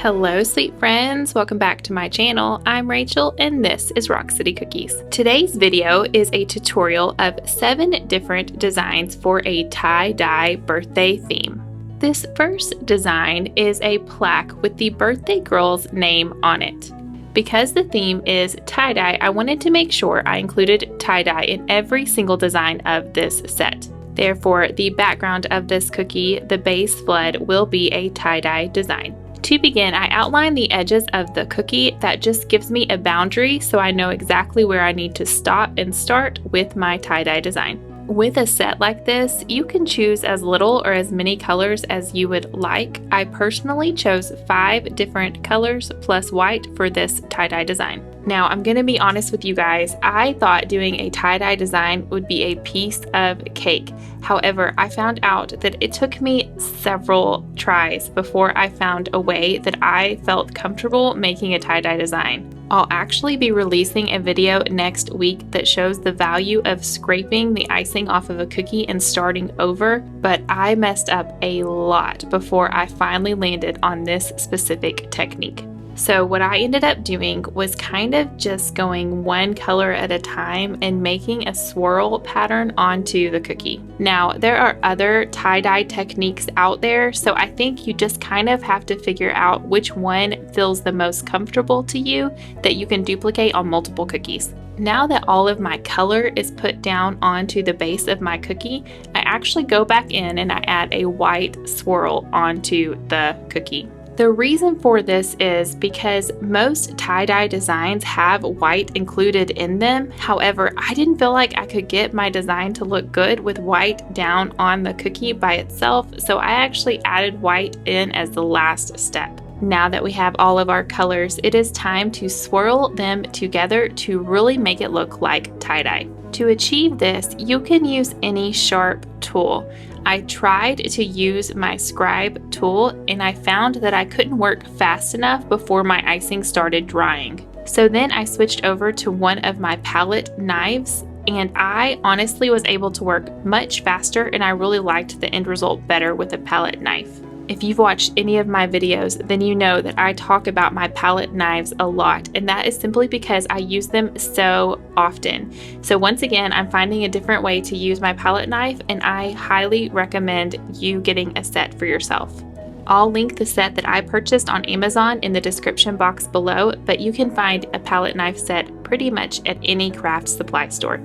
Hello sweet friends, welcome back to my channel. I'm Rachel and this is Rock City Cookies. Today's video is a tutorial of 7 different designs for a tie-dye birthday theme. This first design is a plaque with the birthday girl's name on it. Because the theme is tie-dye, I wanted to make sure I included tie-dye in every single design of this set. Therefore, the background of this cookie, the base flood, will be a tie-dye design. To begin, I outline the edges of the cookie. That just gives me a boundary so I know exactly where I need to stop and start with my tie-dye design. With a set like this, you can choose as little or as many colors as you would like. I personally chose 5 different colors plus white for this tie-dye design. Now, I'm going to be honest with you guys, I thought doing a tie-dye design would be a piece of cake. However, I found out that it took me several tries before I found a way that I felt comfortable making a tie-dye design. I'll actually be releasing a video next week that shows the value of scraping the icing off of a cookie and starting over, but I messed up a lot before I finally landed on this specific technique. So what I ended up doing was kind of just going one color at a time and making a swirl pattern onto the cookie. Now, there are other tie-dye techniques out there, so I think you just kind of have to figure out which one feels the most comfortable to you that you can duplicate on multiple cookies. Now that all of my color is put down onto the base of my cookie, I actually go back in and I add a white swirl onto the cookie. The reason for this is because most tie-dye designs have white included in them. However, I didn't feel like I could get my design to look good with white down on the cookie by itself, so I actually added white in as the last step. Now that we have all of our colors, it is time to swirl them together to really make it look like tie-dye. To achieve this, you can use any sharp tool. I tried to use my scribe tool and I found that I couldn't work fast enough before my icing started drying. So then I switched over to one of my palette knives and I honestly was able to work much faster and I really liked the end result better with a palette knife. If you've watched any of my videos, then you know that I talk about my palette knives a lot, and that is simply because I use them so often. So once again, I'm finding a different way to use my palette knife, and I highly recommend you getting a set for yourself. I'll link the set that I purchased on Amazon in the description box below, but you can find a palette knife set pretty much at any craft supply store.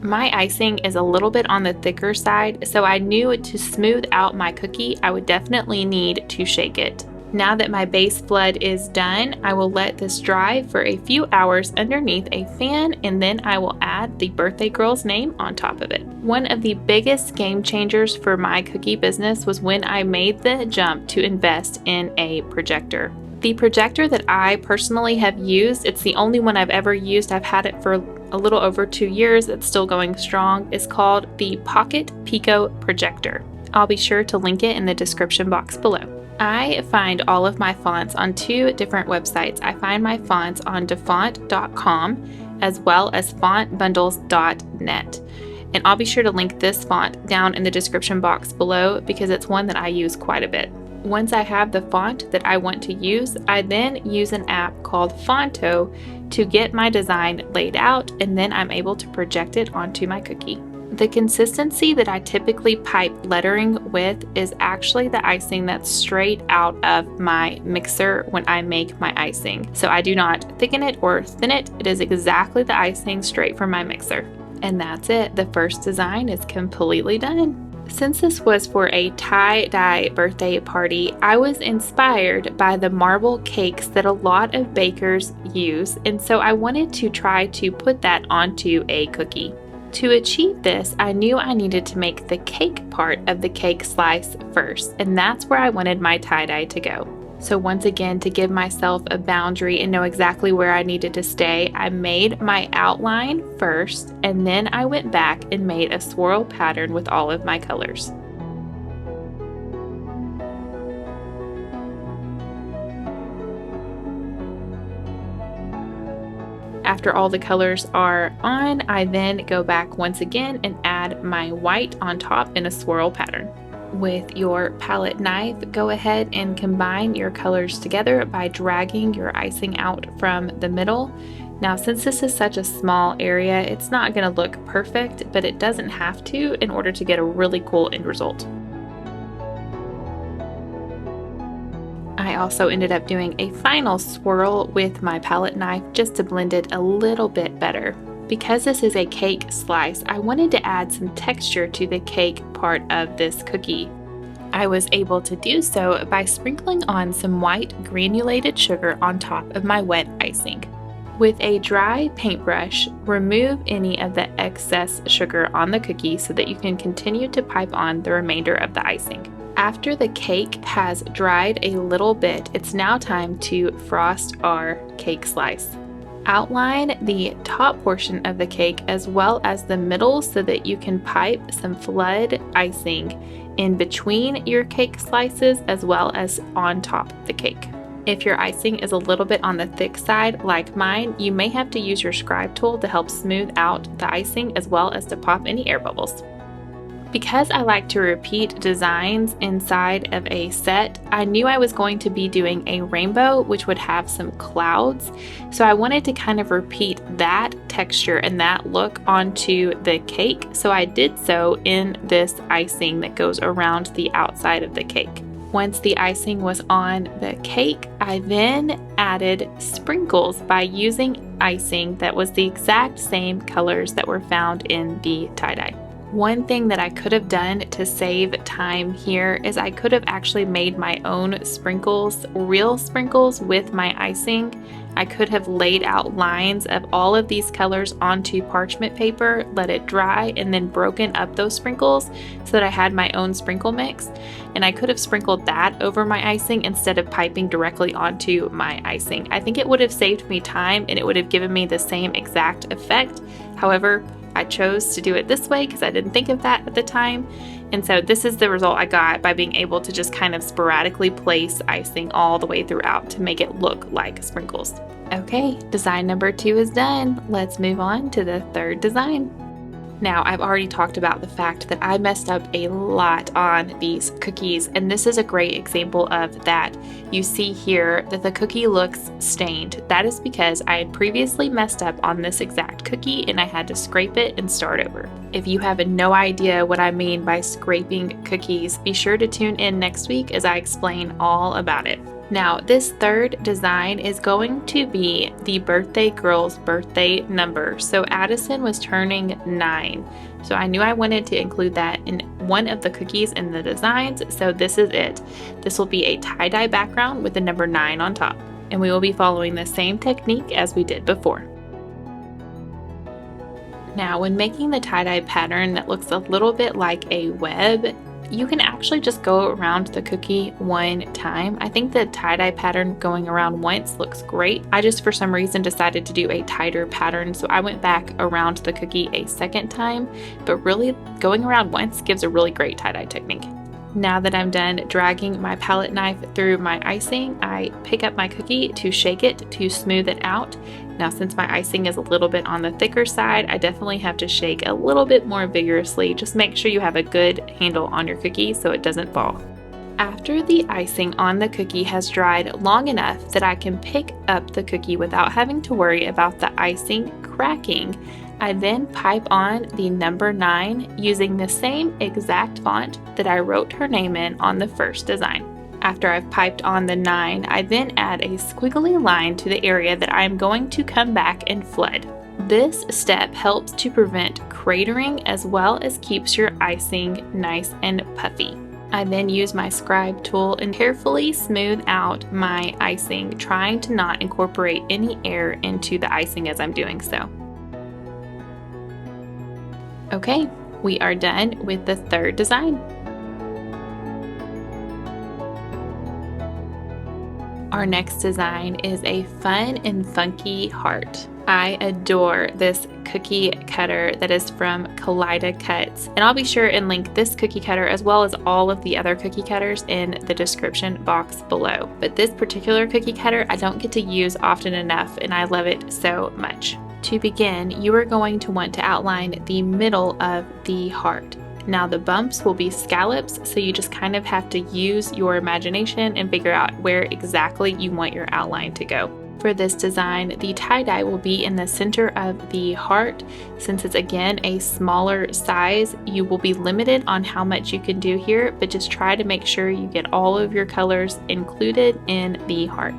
My icing is a little bit on the thicker side, so I knew to smooth out my cookie, I would definitely need to shake it. Now that my base flood is done, I will let this dry for a few hours underneath a fan, and then I will add the birthday girl's name on top of it. One of the biggest game changers for my cookie business was when I made the jump to invest in a projector. The projector that I personally have used, it's the only one I've ever used, I've had it for a little over 2 years, it's still going strong, is called the Pocket Pico Projector. I'll be sure to link it in the description box below. I find all of my fonts on 2 different websites. I find my fonts on dafont.com as well as fontbundles.net. And I'll be sure to link this font down in the description box below because it's one that I use quite a bit. Once I have the font that I want to use, I then use an app called Fonto to get my design laid out, and then I'm able to project it onto my cookie. The consistency that I typically pipe lettering with is actually the icing that's straight out of my mixer when I make my icing. So I do not thicken it or thin it. It is exactly the icing straight from my mixer. And that's it. The first design is completely done. Since this was for a tie-dye birthday party, I was inspired by the marble cakes that a lot of bakers use, and so I wanted to try to put that onto a cookie. To achieve this, I knew I needed to make the cake part of the cake slice first, and that's where I wanted my tie-dye to go. So once again, to give myself a boundary and know exactly where I needed to stay, I made my outline first, and then I went back and made a swirl pattern with all of my colors. After all the colors are on, I then go back once again and add my white on top in a swirl pattern. With your palette knife, go ahead and combine your colors together by dragging your icing out from the middle. Now, since this is such a small area, it's not going to look perfect, but it doesn't have to in order to get a really cool end result. I also ended up doing a final swirl with my palette knife just to blend it a little bit better. Because this is a cake slice, I wanted to add some texture to the cake part of this cookie. I was able to do so by sprinkling on some white granulated sugar on top of my wet icing. With a dry paintbrush, remove any of the excess sugar on the cookie so that you can continue to pipe on the remainder of the icing. After the cake has dried a little bit, it's now time to frost our cake slice. Outline the top portion of the cake as well as the middle so that you can pipe some flood icing in between your cake slices as well as on top of the cake. If your icing is a little bit on the thick side like mine, you may have to use your scribe tool to help smooth out the icing as well as to pop any air bubbles. Because I like to repeat designs inside of a set, I knew I was going to be doing a rainbow which would have some clouds. So I wanted to kind of repeat that texture and that look onto the cake. So I did so in this icing that goes around the outside of the cake. Once the icing was on the cake, I then added sprinkles by using icing that was the exact same colors that were found in the tie-dye. One thing that I could have done to save time here is I could have actually made my own sprinkles, real sprinkles with my icing. I could have laid out lines of all of these colors onto parchment paper, let it dry, and then broken up those sprinkles so that I had my own sprinkle mix. And I could have sprinkled that over my icing instead of piping directly onto my icing. I think it would have saved me time and it would have given me the same exact effect. However, I chose to do it this way because I didn't think of that at the time. And so this is the result I got by being able to just kind of sporadically place icing all the way throughout to make it look like sprinkles. Okay, design number 2 is done. Let's move on to the third design. Now, I've already talked about the fact that I messed up a lot on these cookies, and this is a great example of that. You see here that the cookie looks stained. That is because I had previously messed up on this exact cookie and I had to scrape it and start over. If you have no idea what I mean by scraping cookies, be sure to tune in next week as I explain all about it. Now, this third design is going to be the birthday girl's birthday number. So Addison was turning 9. So I knew I wanted to include that in one of the cookies in the designs. So this is it. This will be a tie-dye background with the number 9 on top. And we will be following the same technique as we did before. Now, when making the tie-dye pattern that looks a little bit like a web, you can actually just go around the cookie one time. I think the tie-dye pattern going around once looks great. I just for some reason decided to do a tighter pattern, so I went back around the cookie a second time, but really going around once gives a really great tie-dye technique. Now that I'm done dragging my palette knife through my icing, I pick up my cookie to shake it to smooth it out. Now, since my icing is a little bit on the thicker side, I definitely have to shake a little bit more vigorously. Just make sure you have a good handle on your cookie so it doesn't fall. After the icing on the cookie has dried long enough that I can pick up the cookie without having to worry about the icing cracking, I then pipe on the number 9 using the same exact font that I wrote her name in on the first design. After I've piped on the 9, I then add a squiggly line to the area that I'm going to come back and flood. This step helps to prevent cratering as well as keeps your icing nice and puffy. I then use my scribe tool and carefully smooth out my icing, trying to not incorporate any air into the icing as I'm doing so. Okay, we are done with the third design. Our next design is a fun and funky heart. I adore this cookie cutter that is from Kaleido Cuts, and I'll be sure and link this cookie cutter as well as all of the other cookie cutters in the description box below. But this particular cookie cutter I don't get to use often enough, and I love it so much. To begin, you are going to want to outline the middle of the heart. Now the bumps will be scallops, so you just kind of have to use your imagination and figure out where exactly you want your outline to go. For this design, the tie-dye will be in the center of the heart. Since it's again a smaller size, you will be limited on how much you can do here, but just try to make sure you get all of your colors included in the heart.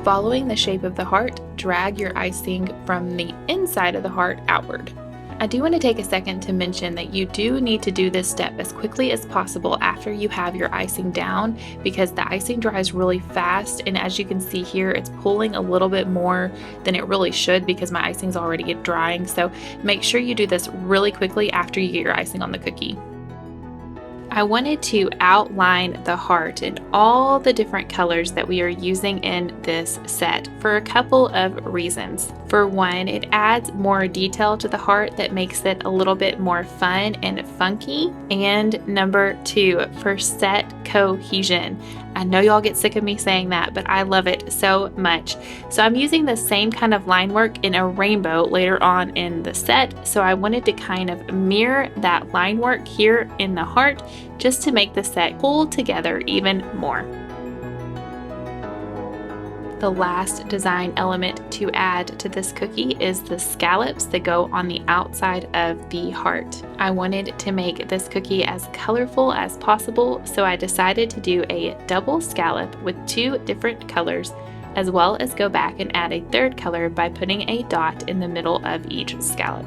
Following the shape of the heart, drag your icing from the inside of the heart outward. I do want to take a second to mention that you do need to do this step as quickly as possible after you have your icing down, because the icing dries really fast, and as you can see here, it's pulling a little bit more than it really should because my icing's already drying. So make sure you do this really quickly after you get your icing on the cookie. I wanted to outline the heart in all the different colors that we are using in this set for a couple of reasons. For one, it adds more detail to the heart that makes it a little bit more fun and funky. And number two, for set cohesion. I know y'all get sick of me saying that, but I love it so much. So I'm using the same kind of line work in a rainbow later on in the set. So I wanted to kind of mirror that line work here in the heart just to make the set pull together even more. The last design element to add to this cookie is the scallops that go on the outside of the heart. I wanted to make this cookie as colorful as possible, so I decided to do a double scallop with 2 different colors, as well as go back and add a third color by putting a dot in the middle of each scallop.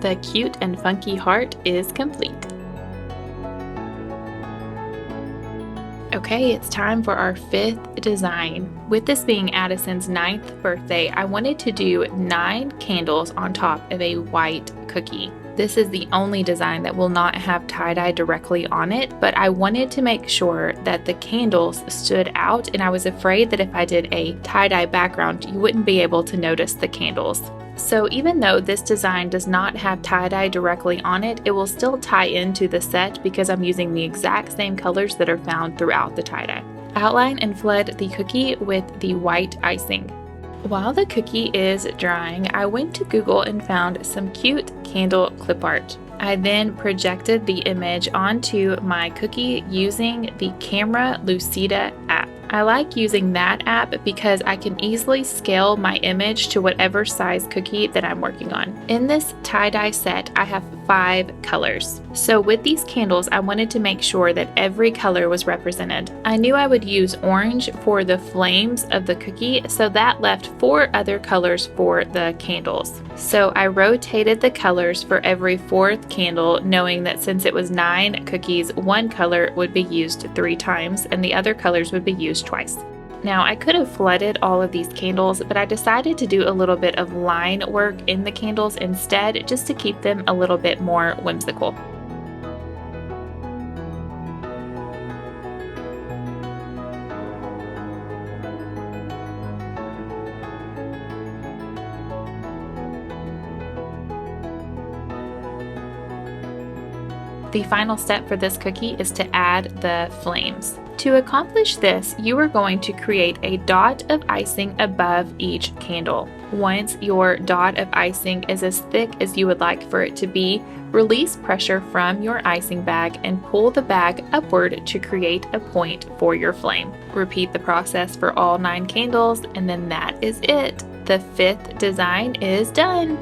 The cute and funky heart is complete. Okay, it's time for our 5th design. With this being Addison's 9th birthday, I wanted to do 9 candles on top of a white cookie. This is the only design that will not have tie-dye directly on it, but I wanted to make sure that the candles stood out, and I was afraid that if I did a tie-dye background, you wouldn't be able to notice the candles. So even though this design does not have tie-dye directly on it, it will still tie into the set because I'm using the exact same colors that are found throughout the tie-dye. Outline and flood the cookie with the white icing. While the cookie is drying, I went to Google and found some cute candle clip art. I then projected the image onto my cookie using the Camera Lucida app. I like using that app because I can easily scale my image to whatever size cookie that I'm working on. In this tie-dye set, I have 5 colors. So with these candles, I wanted to make sure that every color was represented. I knew I would use orange for the flames of the cookie, so that left 4 other colors for the candles. So I rotated the colors for every 4th candle, knowing that since it was 9 cookies, one color would be used 3 times and the other colors would be used twice. Now I could have flooded all of these candles, but I decided to do a little bit of line work in the candles instead, just to keep them a little bit more whimsical. The final step for this cookie is to add the flames. To accomplish this, you are going to create a dot of icing above each candle. Once your dot of icing is as thick as you would like for it to be, release pressure from your icing bag and pull the bag upward to create a point for your flame. Repeat the process for all 9 candles, and then that is it. The 5th design is done.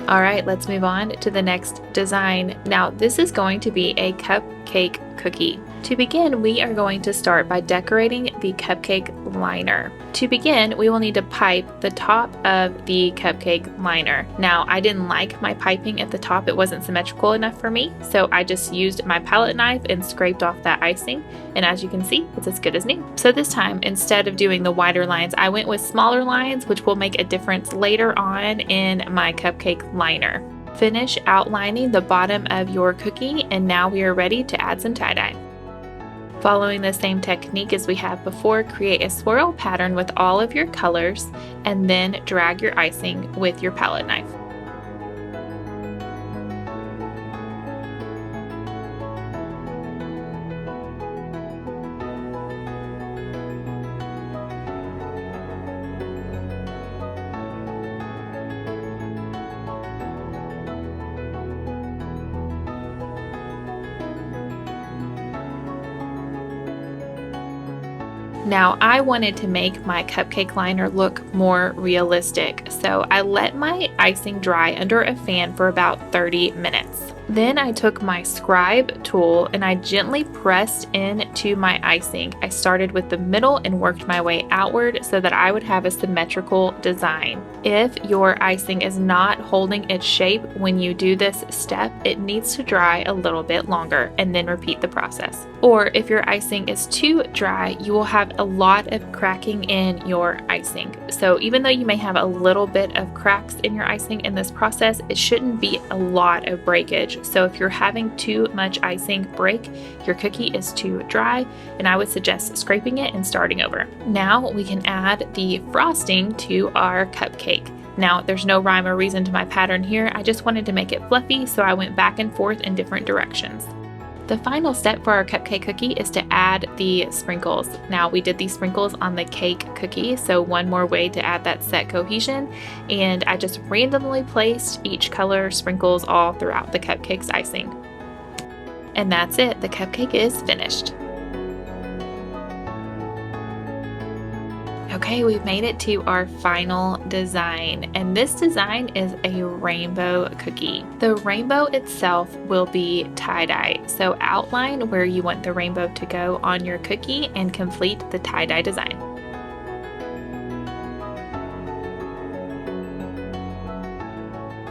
All right, let's move on to the next design. Now, this is going to be a cupcake cookie. To begin, we are going to start by decorating the cupcake liner. To begin, we will need to pipe the top of the cupcake liner. Now, I didn't like my piping at the top. It wasn't symmetrical enough for me, so I just used my palette knife and scraped off that icing. And as you can see, it's as good as new. So this time, instead of doing the wider lines, I went with smaller lines, which will make a difference later on in my cupcake liner. Finish outlining the bottom of your cookie, and now we are ready to add some tie-dye. Following the same technique as we have before, create a swirl pattern with all of your colors and then drag your icing with your palette knife. Now I wanted to make my cupcake liner look more realistic, so I let my icing dry under a fan for about 30 minutes. Then I took my scribe tool and I gently pressed into my icing. I started with the middle and worked my way outward so that I would have a symmetrical design. If your icing is not holding its shape when you do this step, it needs to dry a little bit longer and then repeat the process. Or if your icing is too dry, you will have a lot of cracking in your icing. So even though you may have a little bit of cracks in your icing in this process, it shouldn't be a lot of breakage. So if you're having too much icing break, your cookie is too dry, and I would suggest scraping it and starting over. Now we can add the frosting to our cupcake. Now there's no rhyme or reason to my pattern here. I just wanted to make it fluffy, so I went back and forth in different directions. The final step for our cupcake cookie is to add the sprinkles. Now we did these sprinkles on the cake cookie, so one more way to add that set cohesion, and I just randomly placed each color sprinkles all throughout the cupcake's icing. And that's it, the cupcake is finished. Okay, we've made it to our final design, and this design is a rainbow cookie. The rainbow itself will be tie-dye, so outline where you want the rainbow to go on your cookie and complete the tie-dye design.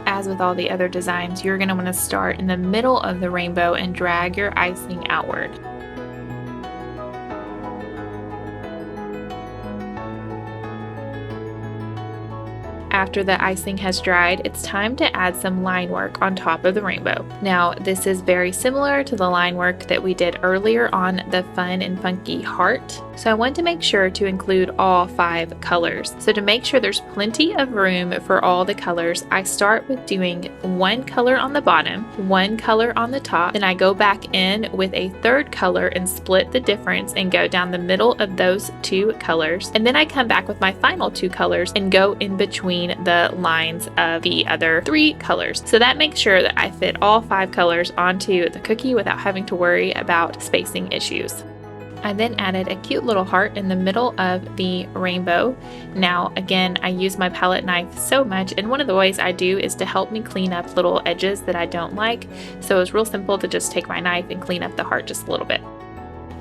As with all the other designs, you're going to want to start in the middle of the rainbow and drag your icing outward. After the icing has dried, it's time to add some line work on top of the rainbow. Now, this is very similar to the line work that we did earlier on the fun and funky heart. So I want to make sure to include all 5 colors. So to make sure there's plenty of room for all the colors, I start with doing 1 color on the bottom, 1 color on the top, then I go back in with a 3rd color and split the difference and go down the middle of those 2 colors. And then I come back with my final 2 colors and go in between the lines of the other 3 colors. So that makes sure that I fit all 5 colors onto the cookie without having to worry about spacing issues. I then added a cute little heart in the middle of the rainbow. Now again, I use my palette knife so much, and one of the ways I do is to help me clean up little edges that I don't like. So it's real simple to just take my knife and clean up the heart just a little bit.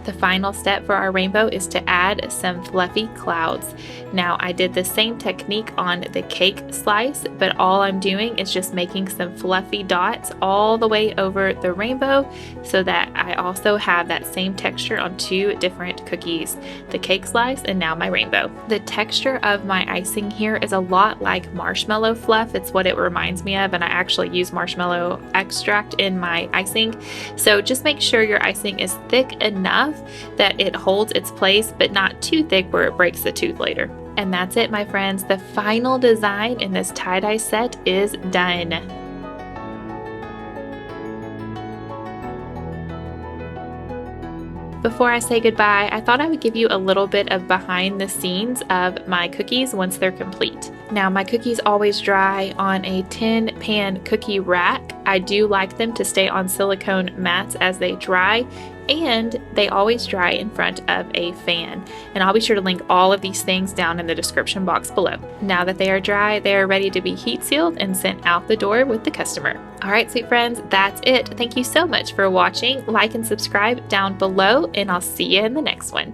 The final step for our rainbow is to add some fluffy clouds. Now I did the same technique on the cake slice, but all I'm doing is just making some fluffy dots all the way over the rainbow so that I also have that same texture on 2 different cookies, the cake slice and now my rainbow. The texture of my icing here is a lot like marshmallow fluff. It's what it reminds me of, and I actually use marshmallow extract in my icing. So just make sure your icing is thick enough that it holds its place, but not too thick where it breaks the tooth later. And that's it, my friends. The final design in this tie-dye set is done. Before I say goodbye, I thought I would give you a little bit of behind the scenes of my cookies once they're complete. Now, my cookies always dry on a tin pan cookie rack. I do like them to stay on silicone mats as they dry, and they always dry in front of a fan. And I'll be sure to link all of these things down in the description box below. Now that they are dry, they are ready to be heat sealed and sent out the door with the customer. All right, sweet friends, that's it. Thank you so much for watching. Like and subscribe down below, and I'll see you in the next one.